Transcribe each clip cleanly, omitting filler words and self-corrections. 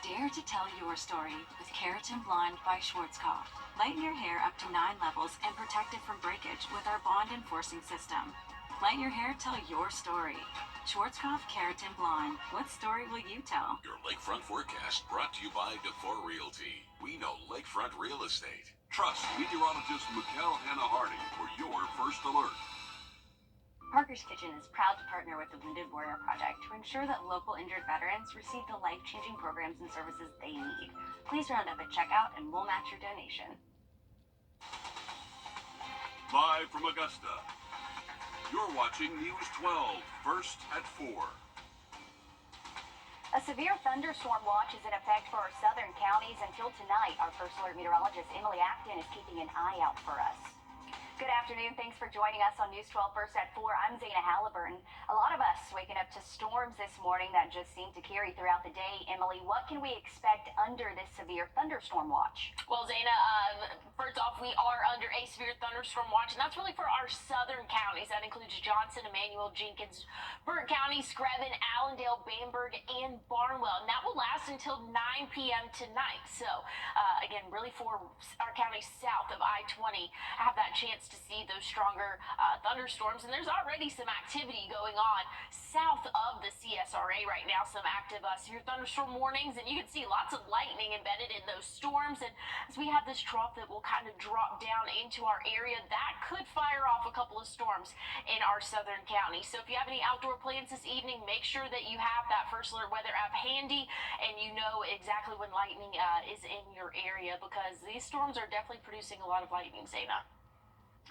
Dare to tell your story with Keratin Blonde by Schwarzkopf. Lighten your hair up to 9 levels and protect it from breakage with our bond enforcing system. Let your hair tell your story. Schwarzkopf Keratin Blonde. What story will you tell? Your Lakefront forecast brought to you by DeFore Realty. We know Lakefront real estate. Trust meteorologist Mikkel Hannah Harding for your first alert. Parker's Kitchen is proud to partner with the Wounded Warrior Project to ensure that local injured veterans receive the life-changing programs and services they need. Please round up at checkout and we'll match your donation. Live from Augusta, you're watching News 12, first at 4. A severe thunderstorm watch is in effect for our southern counties until tonight. Our First Alert meteorologist Emily Acton is keeping an eye out for us. Good afternoon. Thanks for joining us on News 12 First at 4. I'm Zaina Halliburton. A lot of us waking up to storms this morning that just seem to carry throughout the day. Emily, what can we expect under this severe thunderstorm watch? Well, Zaina, first off, we are under a severe thunderstorm watch, and that's really for our southern counties. That includes Johnson, Emmanuel, Jenkins, Burke County, Screven, Allendale, Bamberg, and Barnwell. And that will last until 9 p.m. tonight. So, again, really for our counties south of I-20, have that chance to see those stronger thunderstorms. And there's already some activity going on south of the CSRA right now, some active severe thunderstorm warnings, and you can see lots of lightning embedded in those storms. And as we have this trough that will kind of drop down into our area, that could fire off a couple of storms in our southern county. So if you have any outdoor plans this evening, make sure that you have that First Alert weather app handy and you know exactly when lightning is in your area, because these storms are definitely producing a lot of lightning, Zaina.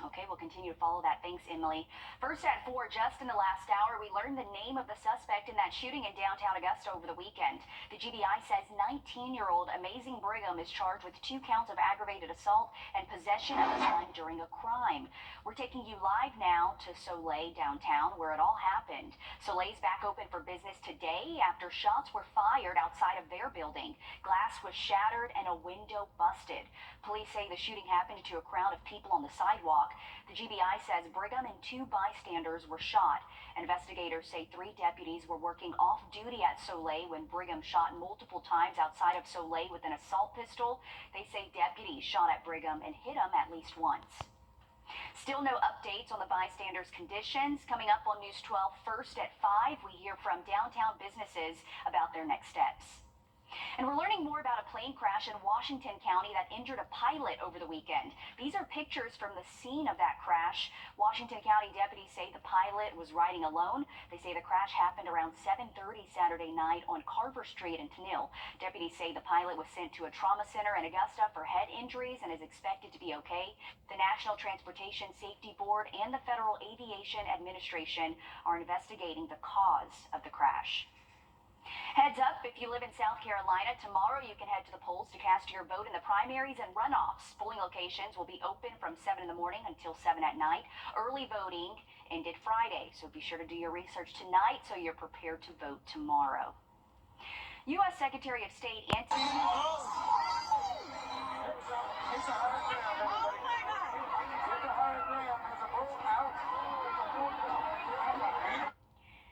Okay, we'll continue to follow that. Thanks, Emily. First at 4, just in the last hour, we learned the name of the suspect in that shooting in downtown Augusta over the weekend. The GBI says 19-year-old Amazing Brigham is charged with 2 counts of aggravated assault and possession of a gun during a crime. We're taking you live now to Soleil downtown, where it all happened. Soleil's back open for business today after shots were fired outside of their building. Glass was shattered and a window busted. Police say the shooting happened to a crowd of people on the sidewalk. The GBI says Brigham and 2 bystanders were shot. Investigators say 3 deputies were working off duty at Soleil when Brigham shot multiple times outside of Soleil with an assault pistol. They say deputies shot at Brigham and hit him at least once. Still no updates on the bystanders' conditions. Coming up on News 12 first at 5, we hear from downtown businesses about their next steps. And we're learning more about a plane crash in Washington County that injured a pilot over the weekend. These are pictures from the scene of that crash. Washington County deputies say the pilot was riding alone. They say the crash happened around 7:30 Saturday night on Carver Street in Tennille. Deputies say the pilot was sent to a trauma center in Augusta for head injuries and is expected to be okay. The National Transportation Safety Board and the Federal Aviation Administration are investigating the cause of the crash. Heads up, if you live in South Carolina, tomorrow you can head to the polls to cast your vote in the primaries and runoffs. Polling locations will be open from 7 in the morning until 7 at night. Early voting ended Friday, so be sure to do your research tonight so you're prepared to vote tomorrow. U.S. Secretary of State Antony...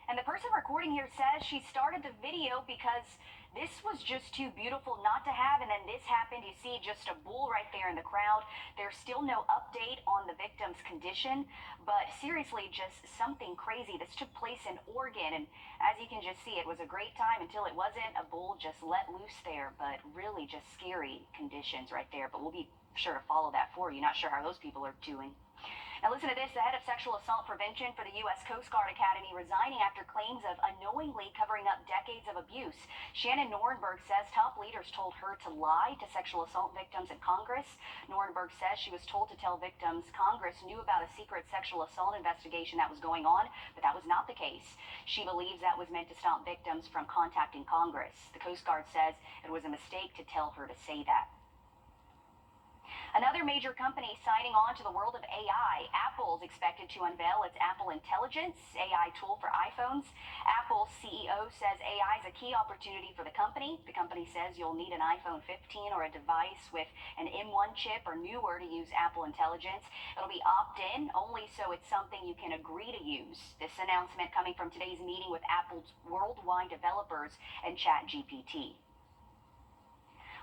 And the person recording here says she started the video because this was just too beautiful not to have, and then this happened. You see just a bull right there in the crowd. There's still no update on the victim's condition, but seriously, just something crazy. This took place in Oregon, and as you can just see, it was a great time until it wasn't. A bull just let loose there, but really just scary conditions right there. But we'll be sure to follow that for you. Not sure how those people are doing. Now listen to this. The head of sexual assault prevention for the U.S. Coast Guard Academy resigning after claims of unknowingly covering up decades of abuse. Shannon Norenberg says top leaders told her to lie to sexual assault victims in Congress. Norenberg says she was told to tell victims Congress knew about a secret sexual assault investigation that was going on, but that was not the case. She believes that was meant to stop victims from contacting Congress. The Coast Guard says it was a mistake to tell her to say that. Another major company signing on to the world of AI. Apple's expected to unveil its Apple Intelligence AI tool for iPhones. Apple's CEO says AI is a key opportunity for the company. The company says you'll need an iPhone 15 or a device with an M1 chip or newer to use Apple Intelligence. It'll be opt-in only, so it's something you can agree to use. This announcement coming from today's meeting with Apple's worldwide developers and ChatGPT.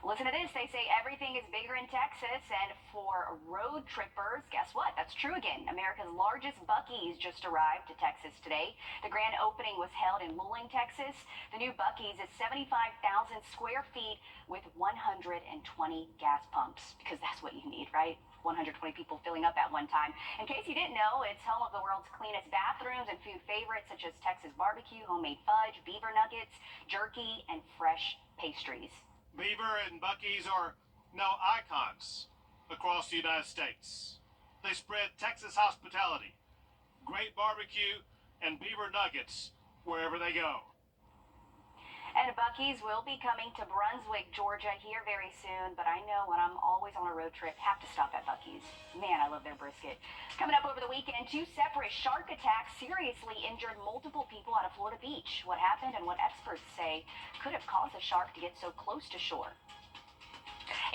Listen to this. They say everything is bigger in Texas. And for road trippers, guess what? That's true again. America's largest Buc-ee's just arrived to Texas today. The grand opening was held in Luling, Texas. The new Buc-ee's is 75,000 square feet with 120 gas pumps, because that's what you need, right? 120 people filling up at one time. In case you didn't know, it's home of the world's cleanest bathrooms and food favorites such as Texas barbecue, homemade fudge, beaver nuggets, jerky, and fresh pastries. Beaver and Buc-ee's are now icons across the United States. They spread Texas hospitality, great barbecue, and beaver nuggets wherever they go. And Buc-ee's will be coming to Brunswick, Georgia here very soon, but I know when I'm always on a road trip, have to stop at Buc-ee's. Man, I love their brisket. Coming up over the weekend, 2 separate shark attacks seriously injured multiple people at a Florida beach. What happened and what experts say could have caused the shark to get so close to shore.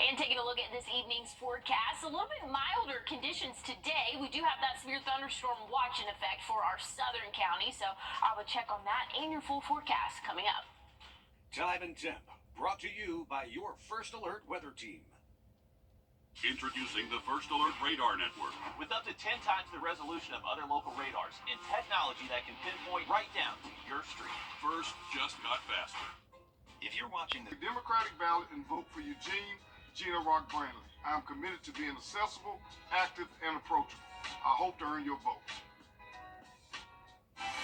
And taking a look at this evening's forecast, a little bit milder conditions today. We do have that severe thunderstorm watch in effect for our southern counties, so I will check on that and your full forecast coming up. Time and Temp, brought to you by your First Alert weather team. Introducing the First Alert Radar Network. With up to 10 times the resolution of other local radars and technology that can pinpoint right down to your street. First just got faster. If you're watching the Democratic ballot and vote for Gina Rock Brantley. I am committed to being accessible, active, and approachable. I hope to earn your vote.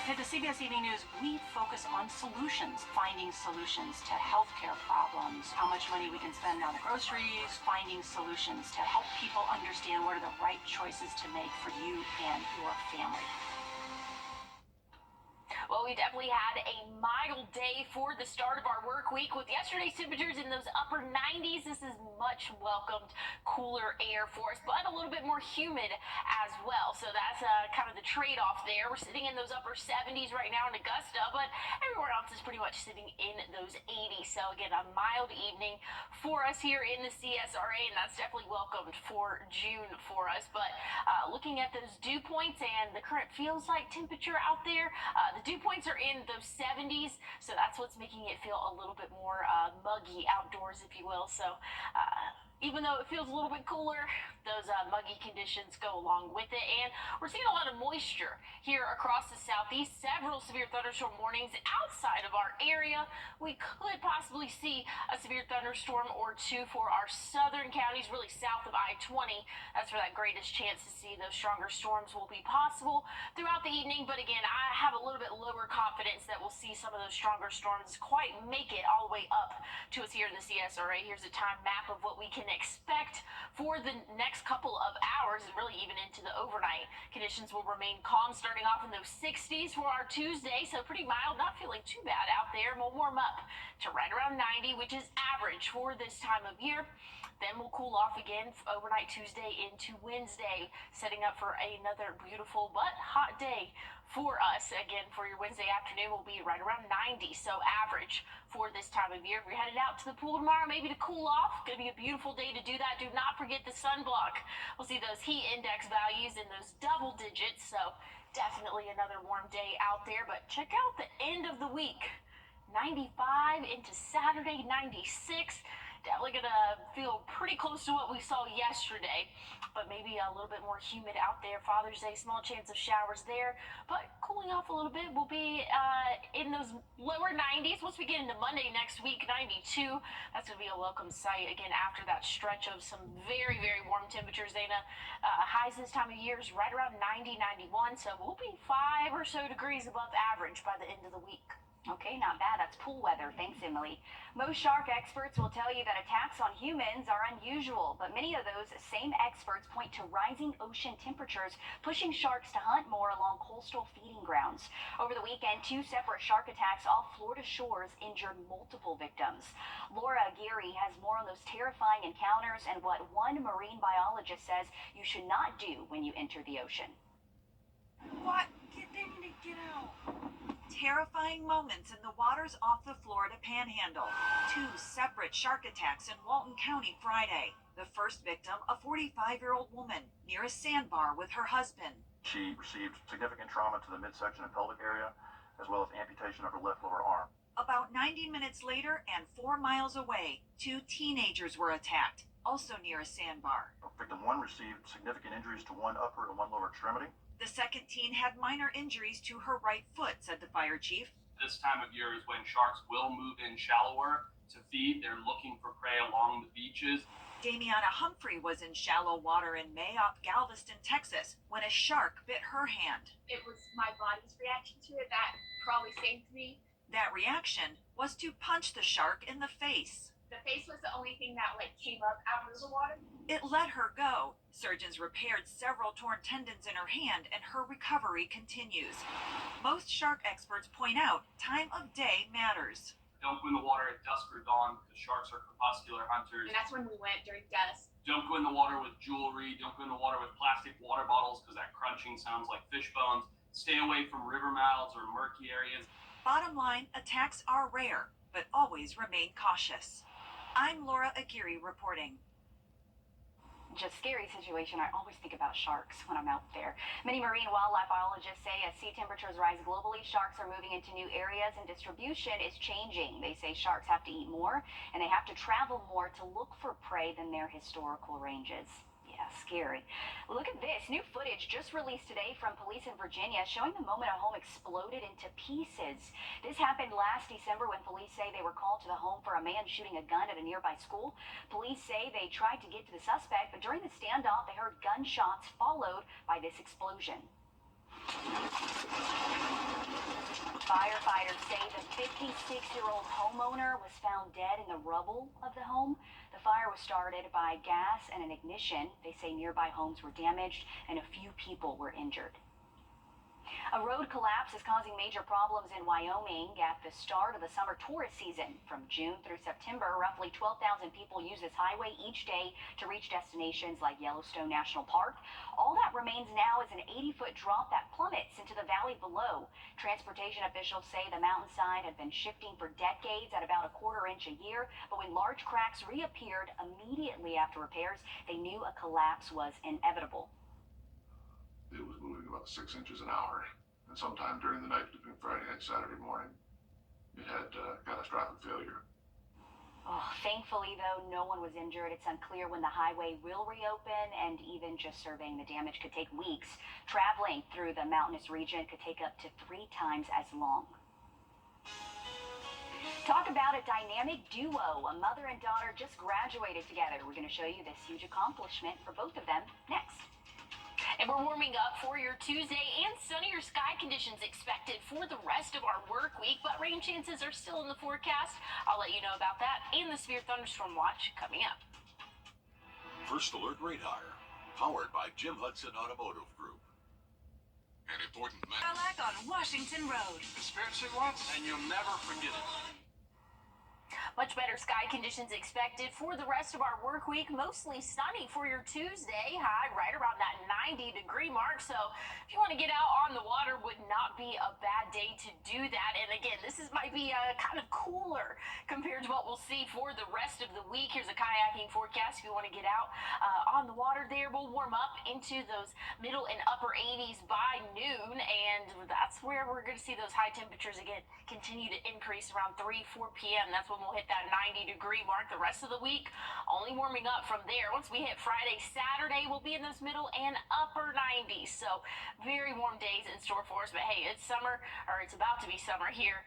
At the CBS Evening News, we focus on solutions, finding solutions to healthcare problems, how much money we can spend on the groceries, finding solutions to help people understand what are the right choices to make for you and your family. Well, we definitely had a mild day for the start of our work week with yesterday's temperatures in those upper 90s. This is much welcomed cooler air for us, but a little bit more humid as well. So that's kind of the trade-off there. We're sitting in those upper 70s right now in Augusta, but everywhere else is pretty much sitting in those 80s. So again, a mild evening for us here in the CSRA, and that's definitely welcomed for June for us. But looking at those dew points and the current feels like temperature out there, the dew points are in those 70s, so that's what's making it feel a little bit more muggy outdoors, if you will. So even though it feels a little bit cooler, those muggy conditions go along with it. And we're seeing a lot of moisture here across the southeast. Several severe thunderstorm warnings outside of our area. We could possibly see a severe thunderstorm or two for our southern counties, really south of I-20. That's where that greatest chance to see those stronger storms will be possible throughout the evening. But again, I have a little bit lower confidence that we'll see some of those stronger storms quite make it all the way up to us here in the CSRA. Here's a time map of what we can expect for the next couple of hours and really even into the overnight. Conditions will remain calm starting off in those 60s for our Tuesday, so pretty mild, not feeling too bad out there. We'll warm up to right around 90, which is average for this time of year. Then we'll cool off again overnight Tuesday into Wednesday, setting up for another beautiful but hot day for us. Again, for your Wednesday afternoon will be right around 90, so average for this time of year. If you're headed out to the pool tomorrow, maybe to cool off, going to be a beautiful day to do that. Do not forget the sunblock. We'll see those heat index values in those double digits, so definitely another warm day out there. But check out the end of the week. 95 into Saturday, 96. Definitely going to feel pretty close to what we saw yesterday, but maybe a little bit more humid out there. Father's Day, small chance of showers there, but cooling off a little bit. We'll be in those lower 90s. Once we get into Monday next week, 92. That's going to be a welcome sight again after that stretch of some very, very warm temperatures. Dana, highs this time of year is right around 90, 91, so we'll be 5 or so degrees above average by the end of the week. Okay, not bad. That's pool weather. Thanks, Emily. Most shark experts will tell you that attacks on humans are unusual, but many of those same experts point to rising ocean temperatures, pushing sharks to hunt more along coastal feeding grounds. Over the weekend, 2 separate shark attacks off Florida shores injured multiple victims. Laura Geary has more on those terrifying encounters and what one marine biologist says you should not do when you enter the ocean. What? They need to get out. Terrifying moments in the waters off the Florida Panhandle. 2 separate shark attacks in Walton County Friday. The first victim, a 45-year-old woman near a sandbar with her husband. She received significant trauma to the midsection and pelvic area, as well as amputation of her left lower arm. About 90 minutes later and 4 miles away, 2 teenagers were attacked, also near a sandbar. Victim 1 received significant injuries to one upper and one lower extremity. The second teen had minor injuries to her right foot, said the fire chief. This time of year is when sharks will move in shallower to feed. They're looking for prey along the beaches. Damiana Humphrey was in shallow water in May off Galveston, Texas, when a shark bit her hand. It was my body's reaction to it that probably saved me. That reaction was to punch the shark in the face. The face was the only thing that came up out of the water. It let her go. Surgeons repaired several torn tendons in her hand, and her recovery continues. Most shark experts point out time of day matters. Don't go in the water at dusk or dawn because sharks are crepuscular hunters. And that's when we went during dusk. Don't go in the water with jewelry. Don't go in the water with plastic water bottles because that crunching sounds like fish bones. Stay away from river mouths or murky areas. Bottom line, attacks are rare, but always remain cautious. I'm Laura Aguirre reporting. Just scary situation. I always think about sharks when I'm out there. Many marine wildlife biologists say as sea temperatures rise globally, sharks are moving into new areas and distribution is changing. They say sharks have to eat more and they have to travel more to look for prey than their historical ranges. Yeah, scary. Look at this. New footage just released today from police in Virginia showing the moment a home exploded into pieces. This happened last December when police say they were called to the home for a man shooting a gun at a nearby school. Police say they tried to get to the suspect, but during the standoff, they heard gunshots followed by this explosion. Firefighters say the 56-year-old homeowner was found dead in the rubble of the home. The fire was started by gas and an ignition. They say nearby homes were damaged and a few people were injured. A road collapse is causing major problems in Wyoming at the start of the summer tourist season. From June through September, roughly 12,000 people use this highway each day to reach destinations like Yellowstone National Park. All that remains now is an 80-foot drop that plummets into the valley below. Transportation officials say the mountainside had been shifting for decades at about a quarter inch a year, but when large cracks reappeared immediately after repairs, they knew a collapse was inevitable. It was moving about 6 inches an hour, and sometime during the night between Friday and Saturday morning, it had catastrophic failure. Oh, thankfully, though, no one was injured. It's unclear when the highway will reopen, and even just surveying the damage could take weeks. Traveling through the mountainous region could take up to 3 times as long. Talk about a dynamic duo. A mother and daughter just graduated together. We're going to show you this huge accomplishment for both of them next. And we're warming up for your Tuesday and sunnier sky conditions expected for the rest of our work week, but rain chances are still in the forecast. I'll let you know about that and the severe thunderstorm watch coming up. First Alert Radar, powered by Jim Hudson Automotive Group. An important Cadillac on Washington Road. Experience it once, and you'll never forget it. Much better sky conditions expected for the rest of our work week. Mostly sunny for your Tuesday. High right around that 90-degree mark. So if you want to get out on the water, would not be a bad day to do that. And again, might be kind of cooler compared to what we'll see for the rest of the week. Here's a kayaking forecast if you want to get out on the water there. We'll warm up into those middle and upper 80s by noon. And that's where we're going to see those high temperatures again continue to increase around 3-4 p.m. That's when we'll hit that 90-degree mark. The rest of the week only warming up from there. Once we hit Friday, Saturday, we'll be in those middle and upper 90s. So very warm days in store for us. But hey, it's summer, or it's about to be summer here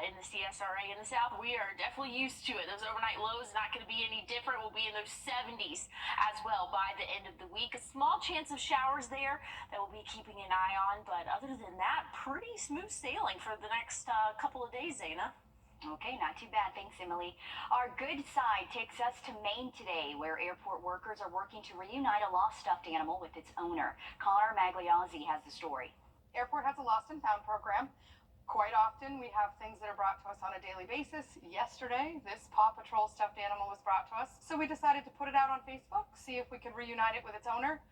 in the CSRA in the South. We are definitely used to it. Those overnight lows not going to be any different. We'll be in those 70s as well by the end of the week. A small chance of showers there that we'll be keeping an eye on. But other than that, pretty smooth sailing for the next couple of days, Zaina. Okay, not too bad. Thanks, Emily. Our good side takes us to Maine today, where airport workers are working to reunite a lost stuffed animal with its owner. Connor Magliozzi has the story. Airport has a lost and found program. Quite often, we have things that are brought to us on a daily basis. Yesterday, this Paw Patrol stuffed animal was brought to us, so we decided to put it out on Facebook, see if we could reunite it with its owner.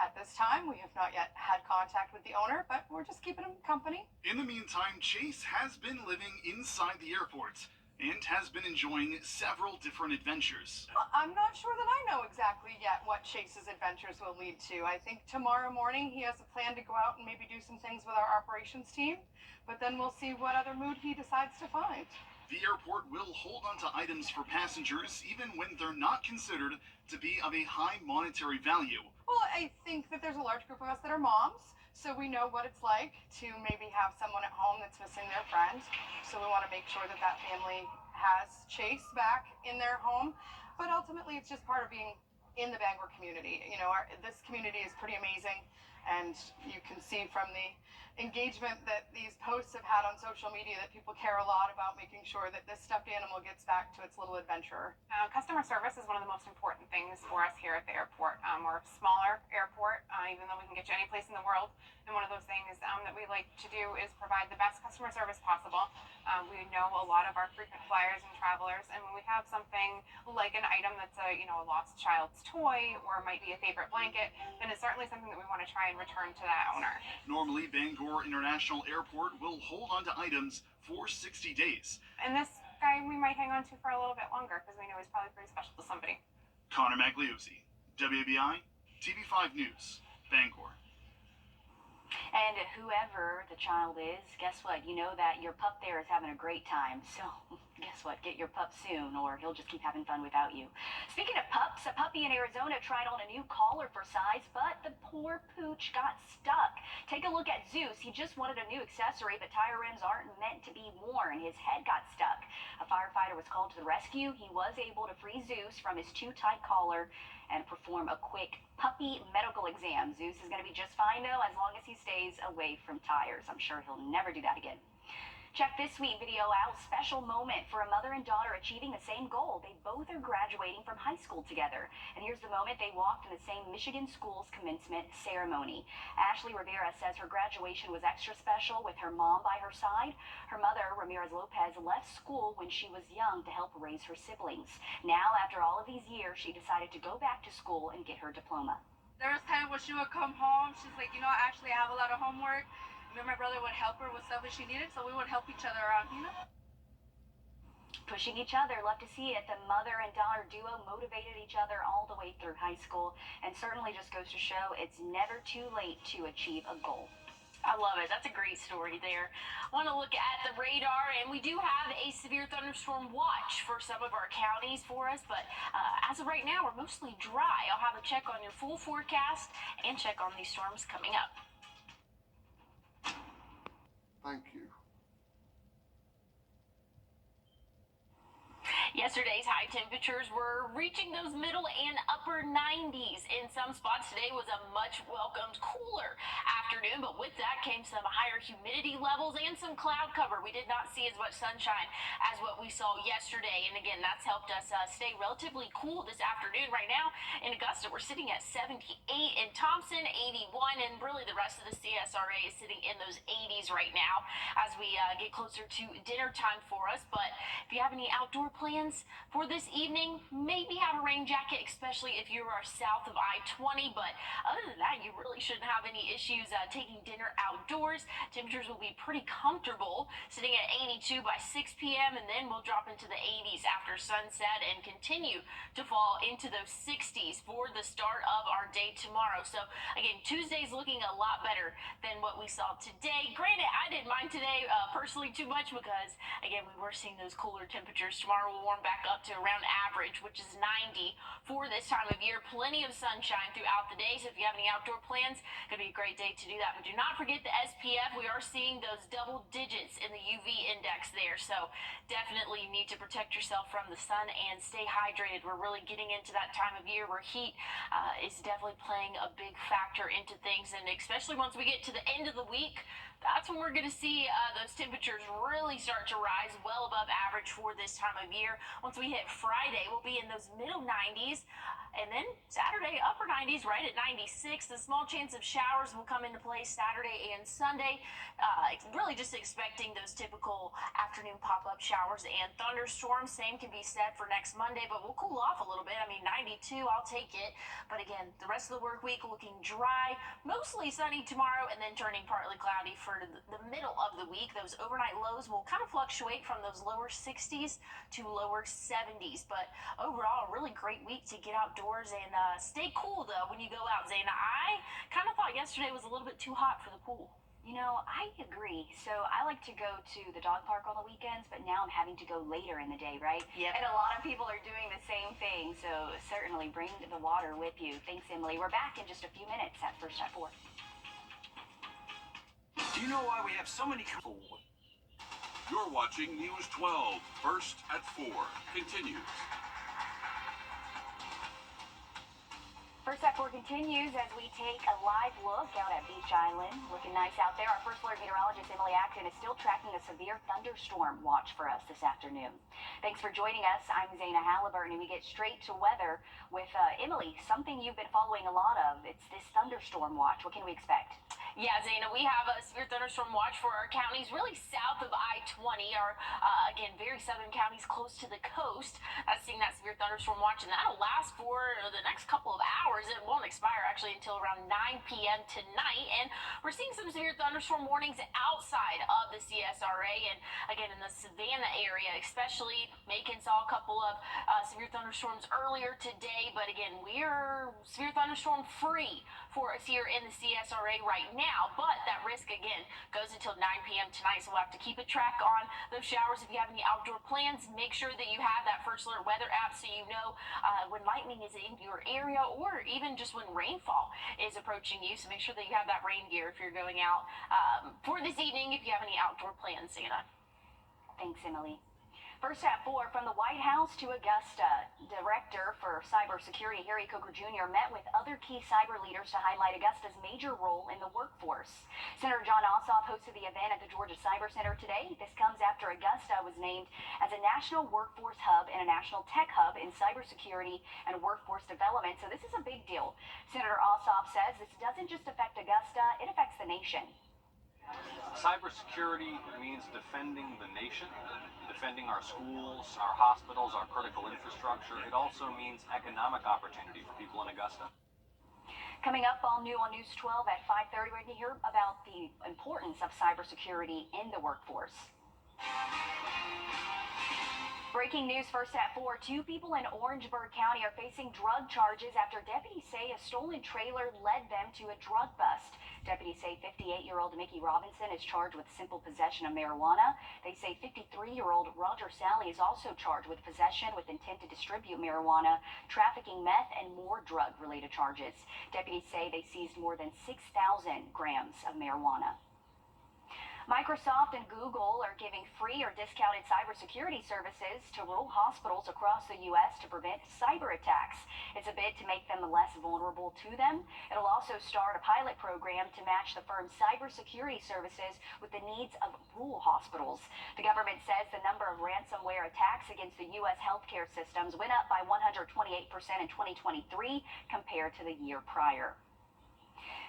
At this time, we have not yet had contact with the owner, but we're just keeping him company. In the meantime, Chase has been living inside the airport and has been enjoying several different adventures. I'm not sure that I know exactly yet what Chase's adventures will lead to. I think tomorrow morning he has a plan to go out and maybe do some things with our operations team, but then we'll see what other mood he decides to find. The airport will hold onto items for passengers even when they're not considered to be of a high monetary value. Well, I think that there's a large group of us that are moms, so we know what it's like to maybe have someone at home that's missing their friend. So we want to make sure that that family has Chase back in their home. But ultimately, it's just part of being in the Bangor community. You know, this community is pretty amazing, and you can see from the engagement that these posts have had on social media that people care a lot about making sure that this stuffed animal gets back to its little adventurer. Customer service is one of the most important things for us here at the airport. We're a smaller airport, even though we can get you any place in the world. And one of those things that we like to do is provide the best customer service possible. We know a lot of our frequent flyers and travelers, and when we have something like an item that's a lost child's toy or might be a favorite blanket, then it's certainly something that we want to try and return to that owner. Normally, Bangor International Airport will hold on to items for 60 days. And this guy we might hang on to for a little bit longer because we know he's probably pretty special to somebody. Connor Magliozzi, WABI, TV5 News, Bangor. And whoever the child is, guess what? You know that your pup there is having a great time. So guess what? Get your pup soon, or he'll just keep having fun without you. Speaking of pups, a puppy in Arizona tried on a new collar for size, but the poor pooch got stuck. Take a look at Zeus. He just wanted a new accessory, but tire rims aren't meant to be worn. His head got stuck. A firefighter was called to the rescue. He was able to free Zeus from his too tight collar and perform a quick puppy medical exam. Zeus is going to be just fine, though, as long as he stays away from tires. I'm sure he'll never do that again. Check this sweet video out. Special moment for a mother and daughter achieving the same goal. They both are graduating from high school together. And here's the moment they walked in the same Michigan school's commencement ceremony. Ashley Rivera says her graduation was extra special with her mom by her side. Her mother, Ramirez Lopez, left school when she was young to help raise her siblings. Now, after all of these years, she decided to go back to school and get her diploma. There was times when she would come home, she's like, actually I have a lot of homework. Me and my brother would help her with stuff that she needed, so we would help each other out, Pushing each other, love to see it. The mother and daughter duo motivated each other all the way through high school, and certainly just goes to show it's never too late to achieve a goal. I love it. That's a great story there. Want to look at the radar, and we do have a severe thunderstorm watch for some of our counties for us, but as of right now, we're mostly dry. I'll have a check on your full forecast and check on these storms coming up. Thank you. Yesterday's high temperatures were reaching those middle and upper 90s. In some spots today was a much welcomed cooler afternoon, but with that came some higher humidity levels and some cloud cover. We did not see as much sunshine as what we saw yesterday, and again, that's helped us stay relatively cool this afternoon. Right now in Augusta, we're sitting at 78, in Thompson 81, and really the rest of the CSRA is sitting in those 80s right now as we get closer to dinner time for us. But if you have any outdoor plans for this evening, maybe have a rain jacket, especially if you are south of I-20. But other than that, you really shouldn't have any issues taking dinner outdoors. Temperatures will be pretty comfortable, sitting at 82 by 6 p.m., and then we'll drop into the 80s after sunset and continue to fall into those 60s for the start of our day tomorrow. So again, Tuesday's looking a lot better than what we saw today. Granted, I didn't mind today personally too much because, again, we were seeing those cooler temperatures. Tomorrow will warm back up to around average, which is 90 for this time of year. Plenty of sunshine throughout the day, so if you have any outdoor plans, it's going to be a great day to do that. But do not forget the SPF. We are seeing those double digits in the UV index there, so definitely need to protect yourself from the sun and stay hydrated. We're really getting into that time of year where heat is definitely playing a big factor into things, and especially once we get to the end of the week, that's when we're going to see those temperatures really start to rise well above average for this time of year. Once we hit Friday, we'll be in those middle 90s. And then Saturday, upper 90s, right at 96. The small chance of showers will come into play Saturday and Sunday. Really just expecting those typical afternoon pop-up showers and thunderstorms. Same can be said for next Monday, but we'll cool off a little bit. I mean, 92, I'll take it. But again, the rest of the work week looking dry, mostly sunny tomorrow, and then turning partly cloudy for the middle of the week. Those overnight lows will kind of fluctuate from those lower 60s to lower 70s. But overall, a really great week to get outdoors and stay cool, though, when you go out, Zayna. I kind of thought yesterday was a little bit too hot for the pool. You know, I agree. So I like to go to the dog park on the weekends, but now I'm having to go later in the day, right? Yep. And a lot of people are doing the same thing. So certainly bring the water with you. Thanks, Emily. We're back in just a few minutes at First at 4. Do you know why we have so many? You're watching News 12, First at 4. Continues. First at 4 continues as we take a live look out at Beach Island. Looking nice out there. Our first alert meteorologist, Emily Acton, is still tracking a severe thunderstorm watch for us this afternoon. Thanks for joining us. I'm Zaina Halliburton, and we get straight to weather with Emily, something you've been following a lot of. It's this thunderstorm watch. What can we expect? Yeah, Zaina, we have a severe thunderstorm watch for our counties really south of I-20, our, again, very southern counties close to the coast. Seeing that severe thunderstorm watch, and that'll last for the next couple of hours. It won't expire, actually, until around 9 p.m. tonight, and we're seeing some severe thunderstorm warnings outside of the CSRA, and again, in the Savannah area, especially. Macon saw a couple of severe thunderstorms earlier today, but again, we're severe thunderstorm free for us here in the CSRA right now, but that risk again goes until 9 p.m. tonight, so we'll have to keep a track on those showers. If you have any outdoor plans, make sure that you have that First Alert weather app so you know when lightning is in your area, or even just when rainfall is approaching you. So make sure that you have that rain gear if you're going out for this evening, if you have any outdoor plans, Santa. Thanks, Emily. First at 4, from the White House to Augusta, Director for Cybersecurity Harry Coker Jr. met with other key cyber leaders to highlight Augusta's major role in the workforce. Senator John Ossoff hosted the event at the Georgia Cyber Center today. This comes after Augusta was named as a national workforce hub and a national tech hub in cybersecurity and workforce development. So this is a big deal. Senator Ossoff says this doesn't just affect Augusta, it affects the nation. Cybersecurity means defending the nation, defending our schools, our hospitals, our critical infrastructure. It also means economic opportunity for people in Augusta. Coming up all new on News 12 at 5:30, we're going to hear about the importance of cybersecurity in the workforce. Breaking news first at 4. 2 people in Orangeburg County are facing drug charges after deputies say a stolen trailer led them to a drug bust. Deputies say 58-year-old Mickey Robinson is charged with simple possession of marijuana. They say 53-year-old Roger Sally is also charged with possession with intent to distribute marijuana, trafficking meth, and more drug-related charges. Deputies say they seized more than 6,000 grams of marijuana. Microsoft and Google are giving free or discounted cybersecurity services to rural hospitals across the U.S. to prevent cyber attacks. It's a bid to make them less vulnerable to them. It'll also start a pilot program to match the firm's cybersecurity services with the needs of rural hospitals. The government says the number of ransomware attacks against the U.S. healthcare systems went up by 128% in 2023 compared to the year prior.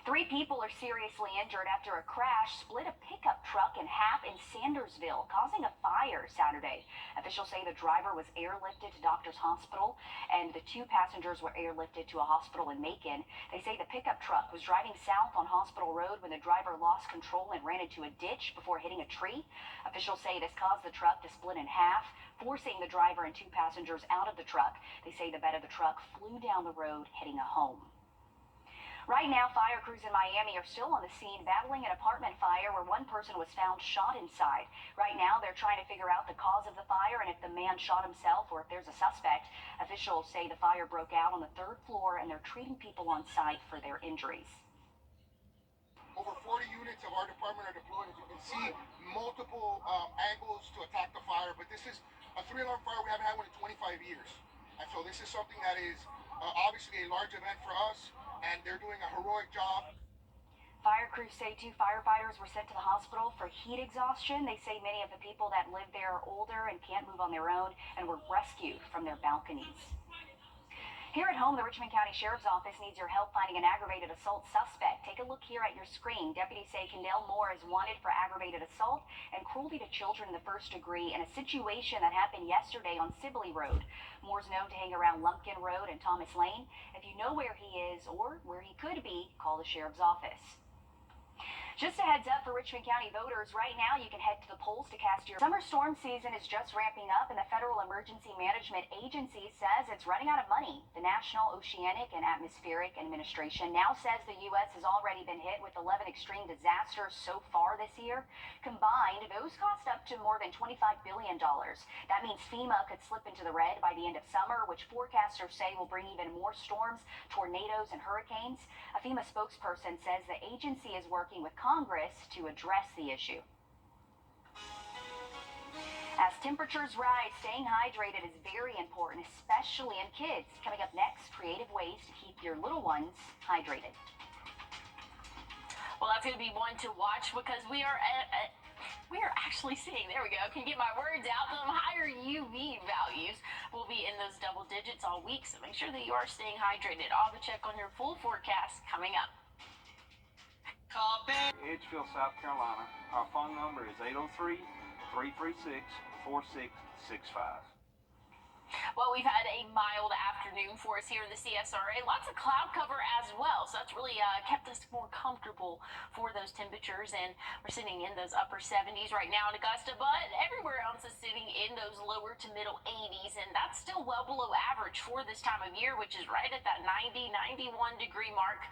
3 people are seriously injured after a crash split a pickup truck in half in Sandersville, causing a fire Saturday. Officials say the driver was airlifted to Doctors Hospital, and the 2 passengers were airlifted to a hospital in Macon. They say the pickup truck was driving south on Hospital Road when the driver lost control and ran into a ditch before hitting a tree. Officials say this caused the truck to split in half, forcing the driver and 2 passengers out of the truck. They say the bed of the truck flew down the road, hitting a home. Right now, fire crews in Miami are still on the scene battling an apartment fire where 1 person was found shot inside. Right now, they're trying to figure out the cause of the fire and if the man shot himself or if there's a suspect. Officials say the fire broke out on the 3rd floor and they're treating people on site for their injuries. Over 40 units of our department are deployed. As you can see, multiple angles to attack the fire, but this is a 3-alarm fire. We haven't had one in 25 years. And so this is something that is obviously a large event for us, and they're doing a heroic job. Fire crews say 2 firefighters were sent to the hospital for heat exhaustion. They say many of the people that live there are older and can't move on their own and were rescued from their balconies. Here at home, the Richmond County Sheriff's Office needs your help finding an aggravated assault suspect. Take a look here at your screen. Deputies say Kendall Moore is wanted for aggravated assault and cruelty to children in the 1st degree in a situation that happened yesterday on Sibley Road. Moore's known to hang around Lumpkin Road and Thomas Lane. If you know where he is or where he could be, call the Sheriff's Office. Just a heads up for Richmond County voters, right now you can head to the polls to cast your summer storm season is just ramping up and the Federal Emergency Management Agency says it's running out of money. The National Oceanic and Atmospheric Administration now says the U.S. has already been hit with 11 extreme disasters so far this year. Combined, those cost up to more than $25 billion. That means FEMA could slip into the red by the end of summer, which forecasters say will bring even more storms, tornadoes, and hurricanes. A FEMA spokesperson says the agency is working with Congress to address the issue. As temperatures rise, staying hydrated is very important, especially in kids. Coming up next, creative ways to keep your little ones hydrated. Well, that's going to be one to watch because we are actually seeing, there we go, can get my words out, some higher UV values will be in those double digits all week, so make sure that you are staying hydrated. I'll have a check on your full forecast coming up. Edgefield, South Carolina. Our phone number is 803-336-4665. Well, we've had a mild afternoon for us here in the CSRA. Lots of cloud cover as well, so that's really kept us more comfortable for those temperatures, and we're sitting in those upper 70s right now in Augusta, but everywhere else is sitting in those lower to middle 80s, and that's still well below average for this time of year, which is right at that 90, 91 degree mark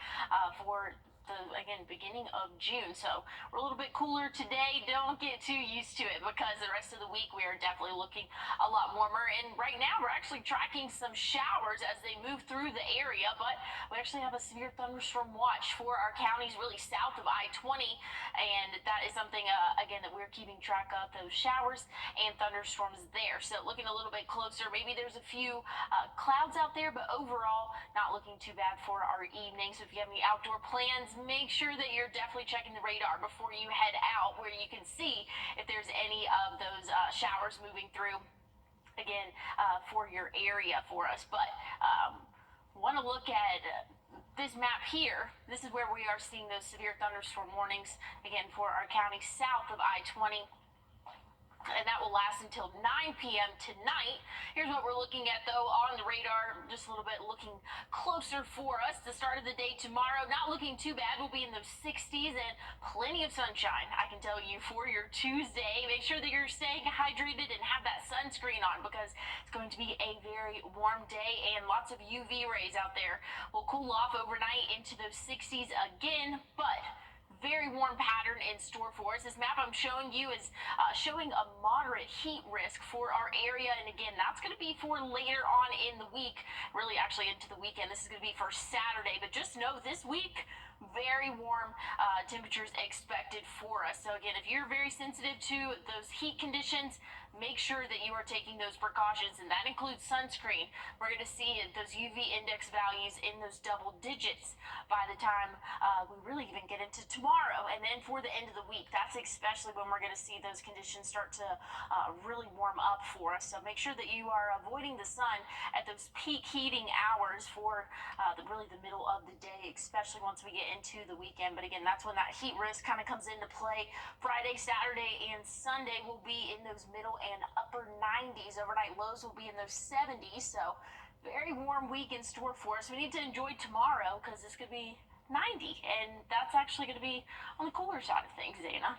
for the, again, beginning of June. So we're a little bit cooler today. Don't get too used to it because the rest of the week we are definitely looking a lot warmer. And right now we're actually tracking some showers as they move through the area, but we actually have a severe thunderstorm watch for our counties really south of I-20, and that is something again that we're keeping track of, those showers and thunderstorms there. So looking a little bit closer, maybe there's a few clouds out there, but overall not looking too bad for our evening. So if you have any outdoor plans, make sure that you're definitely checking the radar before you head out, where you can see if there's any of those showers moving through again for your area for us. But want to look at this map here. This is where we are seeing those severe thunderstorm warnings again for our county south of I-20. And that will last until 9 p.m. tonight. Here's what we're looking at, though, on the radar, just a little bit looking closer for us. The start of the day tomorrow, not looking too bad. We'll be in those 60s and plenty of sunshine, I can tell you, for your Tuesday. Make sure that you're staying hydrated and have that sunscreen on because it's going to be a very warm day and lots of UV rays out there. We'll cool off overnight into those 60s again, but very warm pattern in store for us. This map I'm showing you is showing a moderate heat risk for our area, and again, that's going to be for later on in the week, really actually into the weekend. This is going to be for Saturday, but just know this week, very warm temperatures expected for us. So again, if you're very sensitive to those heat conditions, make sure that you are taking those precautions, and that includes sunscreen. We're going to see those UV index values in those double digits by the time we really even get into tomorrow. And then for the end of the week, that's especially when we're going to see those conditions start to really warm up for us. So make sure that you are avoiding the sun at those peak heating hours for really the middle of the day, especially once we get into the weekend. But again, that's when that heat risk kind of comes into play. Friday, Saturday, and Sunday will be in those middle and upper 90s. Overnight lows will be in those 70s. So very warm week in store for us. We need to enjoy tomorrow because it's going to be 90, and that's actually going to be on the cooler side of things, Dana.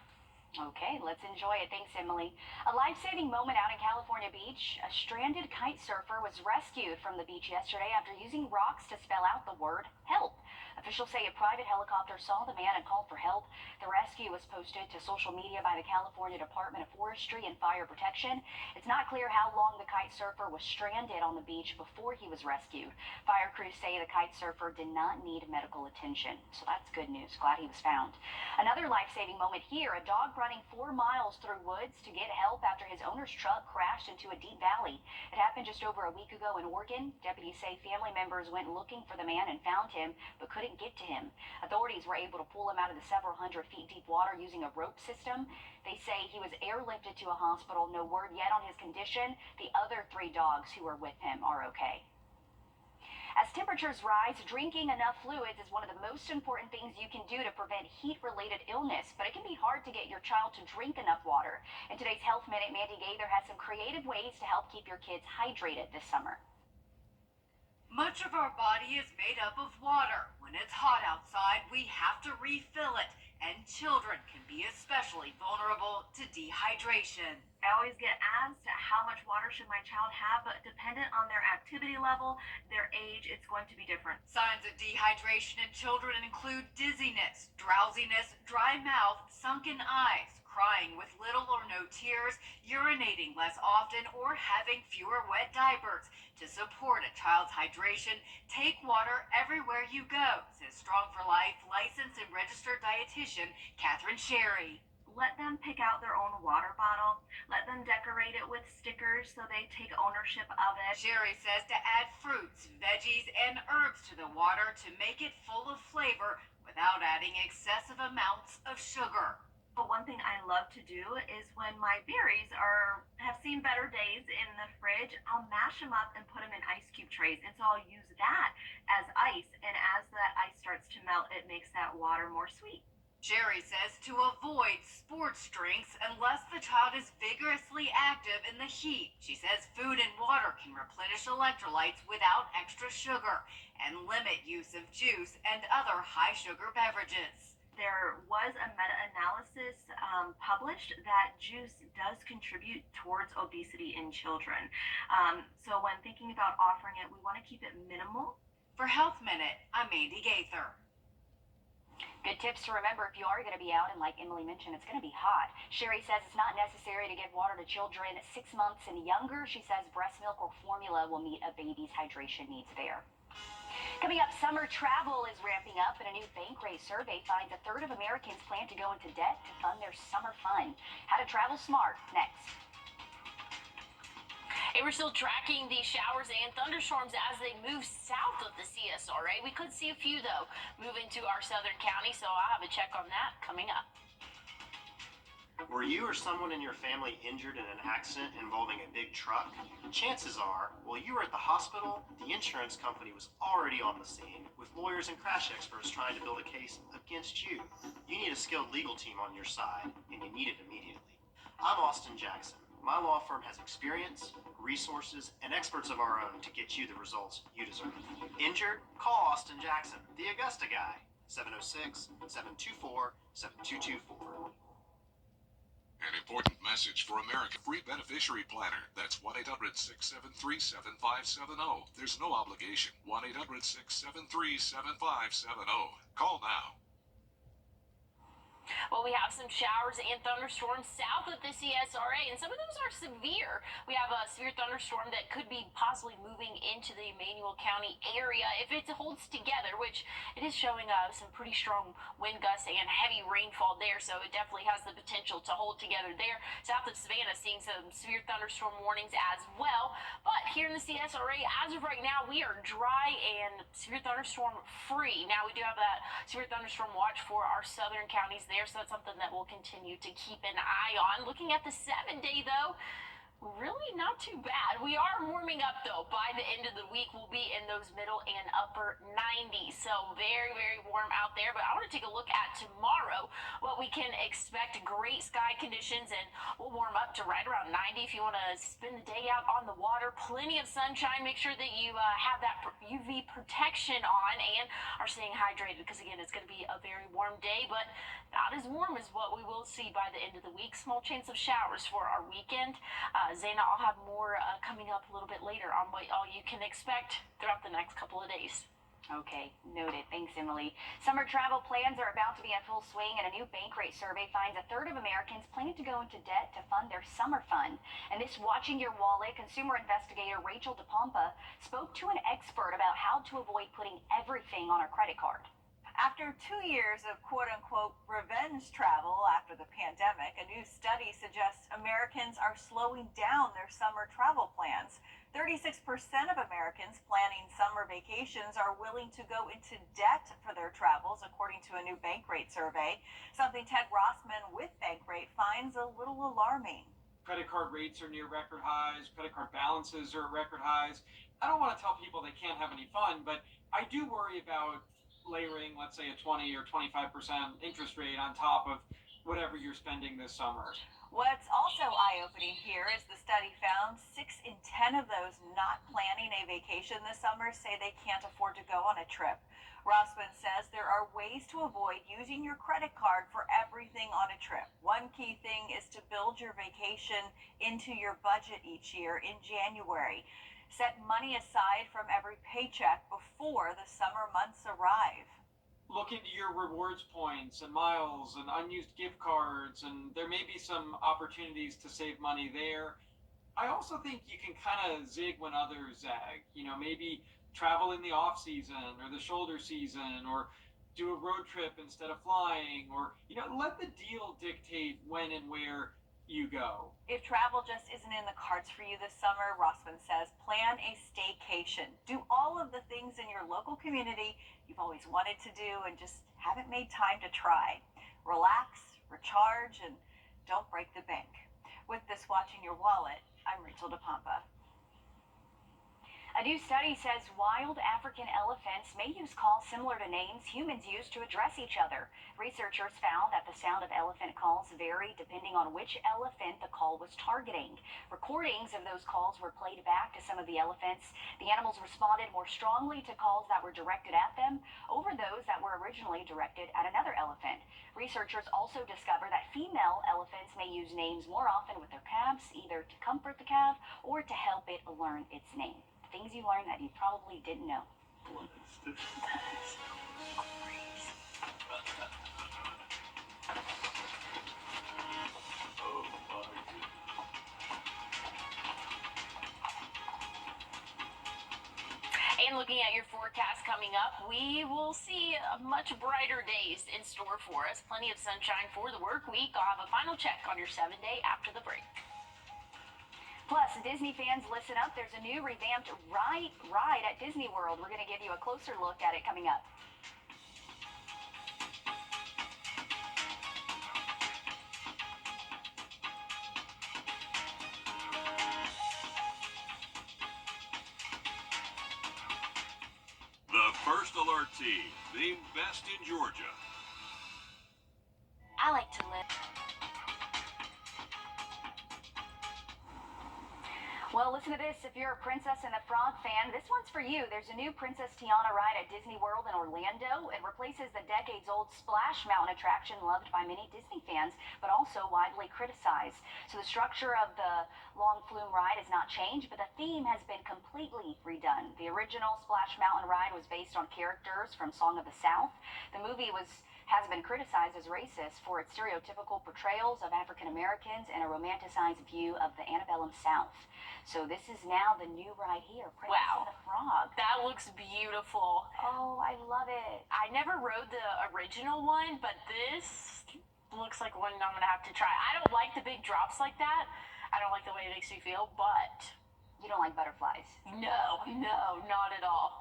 Okay, let's enjoy it. Thanks, Emily. A life-saving moment out in California Beach. A stranded kite surfer was rescued from the beach yesterday after using rocks to spell out the word help. Officials say a private helicopter saw the man and called for help. The rescue was posted to social media by the California Department of Forestry and Fire Protection. It's not clear how long the kite surfer was stranded on the beach before he was rescued. Fire crews say the kite surfer did not need medical attention. So that's good news. Glad he was found. Another life-saving moment here. A dog running 4 miles through woods to get help after his owner's truck crashed into a deep valley. It happened just over a week ago in Oregon. Deputies say family members went looking for the man and found him, but couldn't get to him. Authorities were able to pull him out of the several hundred feet deep water using a rope system. They say he was airlifted to a hospital. No word yet on his condition. The other 3 dogs who were with him are okay. As temperatures rise, drinking enough fluids is one of the most important things you can do to prevent heat-related illness, but it can be hard to get your child to drink enough water. In today's Health Minute, Mandy Gaither has some creative ways to help keep your kids hydrated this summer. Much of our body is made up of water. When it's hot outside, we have to refill it, and children can be especially vulnerable to dehydration. I always get asked how much water should my child have, but dependent on their activity level, their age, it's going to be different. Signs of dehydration in children include dizziness, drowsiness, dry mouth, sunken eyes, crying with little or no tears, urinating less often, or having fewer wet diapers. To support a child's hydration, take water everywhere you go, says Strong for Life licensed and registered dietitian Catherine Sherry. Let them pick out their own water bottle. Let them decorate it with stickers so they take ownership of it. Sherry says to add fruits, veggies, and herbs to the water to make it full of flavor without adding excessive amounts of sugar. But one thing I love to do is when my berries have seen better days in the fridge, I'll mash them up and put them in ice cube trays. And so I'll use that as ice. And as that ice starts to melt, it makes that water more sweet. Sherry says to avoid sports drinks unless the child is vigorously active in the heat. She says food and water can replenish electrolytes without extra sugar and limit use of juice and other high sugar beverages. There was a meta-analysis published that juice does contribute towards obesity in children. So when thinking about offering it, we want to keep it minimal. For Health Minute, I'm Mandy Gaither. Good tips to remember if you are going to be out, and like Emily mentioned, it's going to be hot. Sherry says it's not necessary to give water to children 6 months and younger. She says breast milk or formula will meet a baby's hydration needs there. Coming up, summer travel is ramping up, and a new Bankrate survey finds a third of Americans plan to go into debt to fund their summer fun. How to travel smart, next. Hey, we're still tracking these showers and thunderstorms as they move south of the CSRA. We could see a few, though, move into our southern county, so I'll have a check on that coming up. Were you or someone in your family injured in an accident involving a big truck? Chances are, while you were at the hospital, the insurance company was already on the scene with lawyers and crash experts trying to build a case against you. You need a skilled legal team on your side, and you need it immediately. I'm Austin Jackson. My law firm has experience, resources, and experts of our own to get you the results you deserve. Injured? Call Austin Jackson, the Augusta guy. 706-724-7224. An important message for America. Free beneficiary planner. That's 1-800-673-7570. There's no obligation. 1-800-673-7570. Call now. Well, we have some showers and thunderstorms south of the CSRA, and some of those are severe. We have a severe thunderstorm that could be possibly moving into the Emmanuel County area if it holds together, which it is showing some pretty strong wind gusts and heavy rainfall there, so it definitely has the potential to hold together there. South of Savannah, seeing some severe thunderstorm warnings as well. But here in the CSRA, as of right now, we are dry and severe thunderstorm free. Now, we do have that severe thunderstorm watch for our southern counties there, so that's something that we'll continue to keep an eye on. Looking at the 7-day, though, really not too bad. We are warming up, though. By the end of the week, we'll be in those middle and upper 90s. So very, very warm out there. But I want to take a look at tomorrow, what we can expect. Great sky conditions, and we'll warm up to right around 90 if you want to spend the day out on the water. Plenty of sunshine. Make sure that you have that UV protection on and are staying hydrated, because, again, it's going to be a very warm day, but not as warm as what we will see by the end of the week. Small chance of showers for our weekend. Zana, I'll have more coming up a little bit later on what all you can expect throughout the next couple of days. Okay, noted. Thanks, Emily. Summer travel plans are about to be in full swing, and a new Bankrate survey finds a third of Americans plan to go into debt to fund their summer fun. And this Watching Your Wallet, consumer investigator Rachel DePompa spoke to an expert about how to avoid putting everything on a credit card. After 2 years of quote-unquote revenge travel after the pandemic, a new study suggests Americans are slowing down their summer travel plans. 36% of Americans planning summer vacations are willing to go into debt for their travels, according to a new Bankrate survey, something Ted Rossman with Bankrate finds a little alarming. Credit card rates are near record highs. Credit card balances are at record highs. I don't want to tell people they can't have any fun, but I do worry about layering, let's say, a 20 or 25% interest rate on top of whatever you're spending this summer. What's also eye-opening here is the study found 6 in 10 of those not planning a vacation this summer say they can't afford to go on a trip. Rossman says there are ways to avoid using your credit card for everything on a trip. One key thing is to build your vacation into your budget each year in January. Set money aside from every paycheck before the summer months arrive. Look into your rewards points and miles and unused gift cards, and there may be some opportunities to save money there. I also think you can kind of zig when others zag. Maybe travel in the off season or the shoulder season, or do a road trip instead of flying, or let the deal dictate when and where you go. If travel just isn't in the cards for you this summer, Rossman says plan a staycation. Do all of the things in your local community you've always wanted to do and just haven't made time to try. Relax, recharge, and don't break the bank. With this Watching Your Wallet, I'm Rachel DePompa. A new study says wild African elephants may use calls similar to names humans use to address each other. Researchers found that the sound of elephant calls vary depending on which elephant the call was targeting. Recordings of those calls were played back to some of the elephants. The animals responded more strongly to calls that were directed at them over those that were originally directed at another elephant. Researchers also discovered that female elephants may use names more often with their calves, either to comfort the calf or to help it learn its name. Things you learned that you probably didn't know. And looking at your forecast coming up, we will see much brighter days in store for us. Plenty of sunshine for the work week. I'll have a final check on your 7-day after the break. Plus, Disney fans, listen up. There's a new revamped ride at Disney World. We're going to give you a closer look at it coming up. The First Alert team, named best in Georgia. I like to live. Well, listen to this. If you're a Princess and the Frog fan, this one's for you. There's a new Princess Tiana ride at Disney World in Orlando. It replaces the decades-old Splash Mountain attraction loved by many Disney fans, but also widely criticized. So the structure of the long flume ride has not changed, but the theme has been completely redone. The original Splash Mountain ride was based on characters from Song of the South. The movie has been criticized as racist for its stereotypical portrayals of African Americans and a romanticized view of the antebellum South. So this is now the new ride here, Princess and the Frog. That looks beautiful. Oh, I love it. I never rode the original one, but this looks like one I'm going to have to try. I don't like the big drops like that. I don't like the way it makes me feel, but... You don't like butterflies? No, not at all.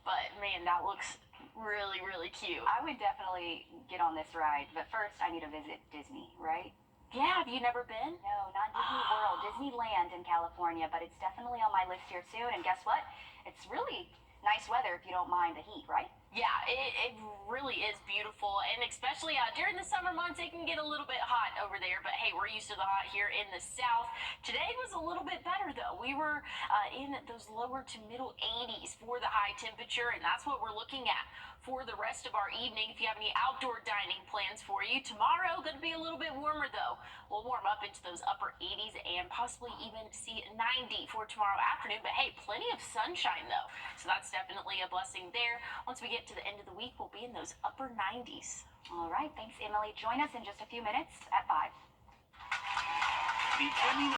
But, man, that looks really, really cute. I would definitely get on this ride, but first I need to visit Disney, right? Yeah, have you never been? No, not Disney World, Disneyland in California, but it's definitely on my list here soon. And guess what? It's really nice weather if you don't mind the heat, right? Yeah, it really is beautiful, and especially during the summer months, it can get a little bit hot over there, but hey, we're used to the hot here in the south. Today was a little bit better, though. We were in those lower to middle 80s for the high temperature, and that's what we're looking at for the rest of our evening. If you have any outdoor dining plans for you, tomorrow going to be a little bit warmer, though. We'll warm up into those upper 80s and possibly even see 90 for tomorrow afternoon, but hey, plenty of sunshine, though, so that's definitely a blessing there. Once we get to the end of the week, we'll be in those upper 90s. All right, thanks, Emily. Join us in just a few minutes at 5. The Emmy